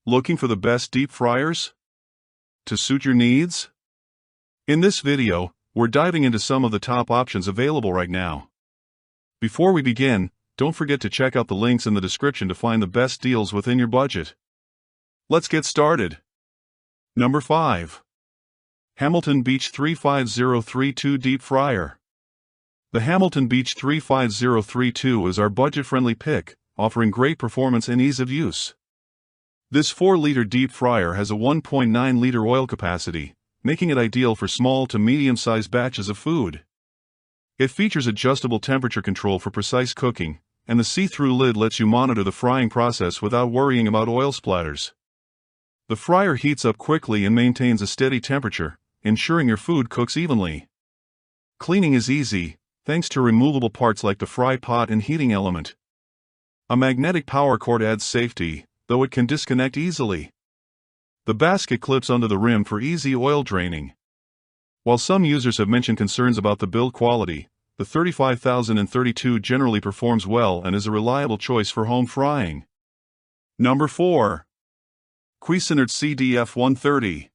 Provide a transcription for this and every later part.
Looking for the best deep fryers to suit your needs? In this video, we're diving into some of the top options available right now. Before we begin, don't forget to check out the links in the description to find the best deals within your budget. Let's get started. Number 5. Hamilton Beach 35032 Deep Fryer. The Hamilton Beach 35032 is our budget-friendly pick, offering great performance and ease of use. This 4-liter deep fryer has a 1.9-liter oil capacity, making it ideal for small to medium-sized batches of food. It features adjustable temperature control for precise cooking, and the see-through lid lets you monitor the frying process without worrying about oil splatters. The fryer heats up quickly and maintains a steady temperature, ensuring your food cooks evenly. Cleaning is easy, thanks to removable parts like the fry pot and heating element. A magnetic power cord adds safety, though it can disconnect easily. The basket clips onto the rim for easy oil draining. While some users have mentioned concerns about the build quality, the 35032 generally performs well and is a reliable choice for home frying. Number 4. Cuisinart CDF-130.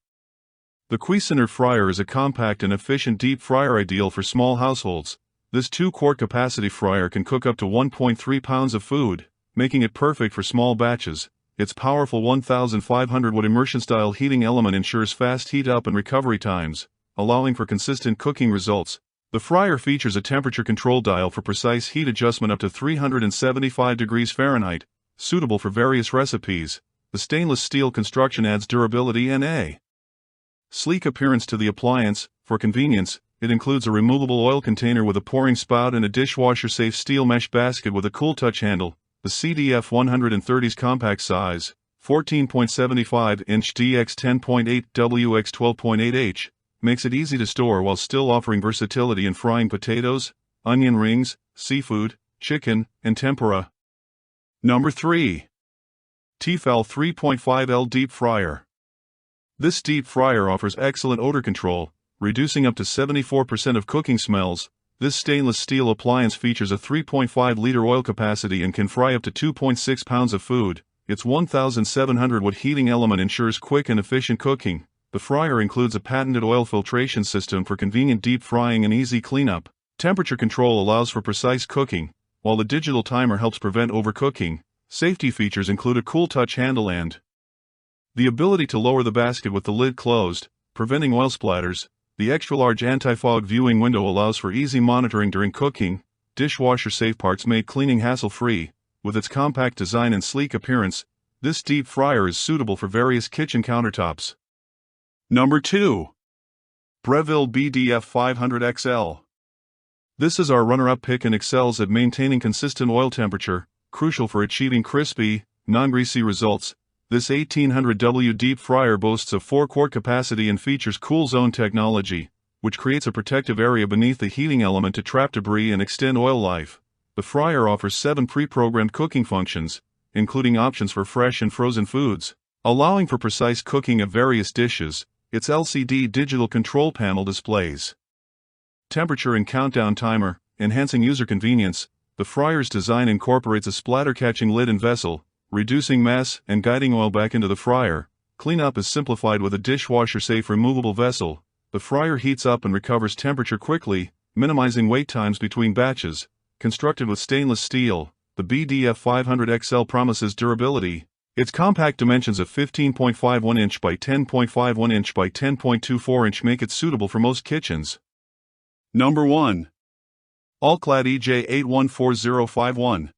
The Cuisinart fryer is a compact and efficient deep fryer ideal for small households. This 2-quart capacity fryer can cook up to 1.3 pounds of food, making it perfect for small batches. Its powerful 1,500-watt immersion-style heating element ensures fast heat-up and recovery times, allowing for consistent cooking results. The fryer features a temperature control dial for precise heat adjustment up to 375 degrees Fahrenheit, suitable for various recipes. The stainless steel construction adds durability and a sleek appearance to the appliance. For convenience, it includes a removable oil container with a pouring spout and a dishwasher-safe steel mesh basket with a cool touch handle. The CDF-130's compact size, 14.75-inch dx 10.8 wx 12.8h, makes it easy to store while still offering versatility in frying potatoes, onion rings, seafood, chicken, and tempura. Number 3. T-fal 3.5L Deep Fryer. This deep fryer offers excellent odor control, reducing up to 74% of cooking smells. This stainless steel appliance features a 3.5-liter oil capacity and can fry up to 2.6 pounds of food. Its 1,700-watt heating element ensures quick and efficient cooking. The fryer includes a patented oil filtration system for convenient deep frying and easy cleanup. Temperature control allows for precise cooking, while the digital timer helps prevent overcooking. Safety features include a cool touch handle and the ability to lower the basket with the lid closed, preventing oil splatters. The extra-large anti-fog viewing window allows for easy monitoring during cooking. Dishwasher-safe parts make cleaning hassle-free. With its compact design and sleek appearance, this deep fryer is suitable for various kitchen countertops. Number 2. Breville BDF500XL. This is our runner-up pick and excels at maintaining consistent oil temperature, crucial for achieving crispy, non-greasy results. This 1800W deep fryer boasts a 4-quart capacity and features cool zone technology, which creates a protective area beneath the heating element to trap debris and extend oil life. The fryer offers 7 pre-programmed cooking functions, including options for fresh and frozen foods, allowing for precise cooking of various dishes. Its LCD digital control panel displays temperature and countdown timer, enhancing user convenience. The fryer's design incorporates a splatter-catching lid and vessel, reducing mess and guiding oil back into the fryer. Cleanup is simplified with a dishwasher-safe removable vessel. The fryer heats up and recovers temperature quickly, minimizing wait times between batches. Constructed with stainless steel, the BDF500XL promises durability. Its compact dimensions of 15.51 inch by 10.51 inch by 10.24 inch make it suitable for most kitchens. Number 1. All-Clad EJ814051.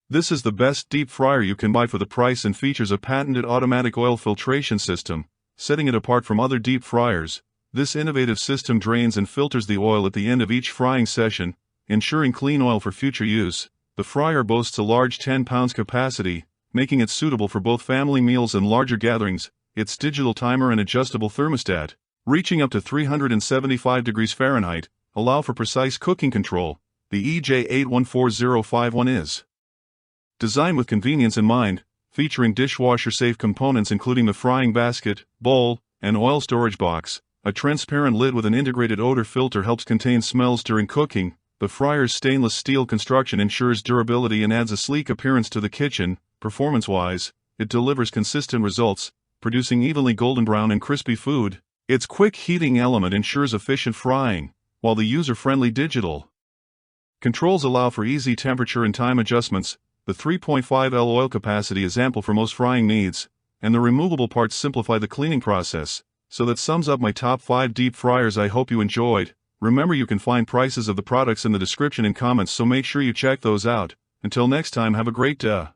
This is the best deep fryer you can buy for the price and features a patented automatic oil filtration system, setting it apart from other deep fryers. This innovative system drains and filters the oil at the end of each frying session, ensuring clean oil for future use. The fryer boasts a large 10 pounds capacity, making it suitable for both family meals and larger gatherings. Its digital timer and adjustable thermostat, reaching up to 375 degrees Fahrenheit, allow for precise cooking control. The EJ814051 is designed with convenience in mind, featuring dishwasher-safe components including the frying basket, bowl, and oil storage box. A transparent lid with an integrated odor filter helps contain smells during cooking. The fryer's stainless steel construction ensures durability and adds a sleek appearance to the kitchen. Performance-wise, it delivers consistent results, producing evenly golden brown and crispy food. Its quick heating element ensures efficient frying, while the user-friendly digital controls allow for easy temperature and time adjustments. The 3.5L oil capacity is ample for most frying needs, and the removable parts simplify the cleaning process. So that sums up my top 5 deep fryers I hope you enjoyed. Remember, you can find prices of the products in the description and comments, so make sure you check those out. Until next time, have a great day.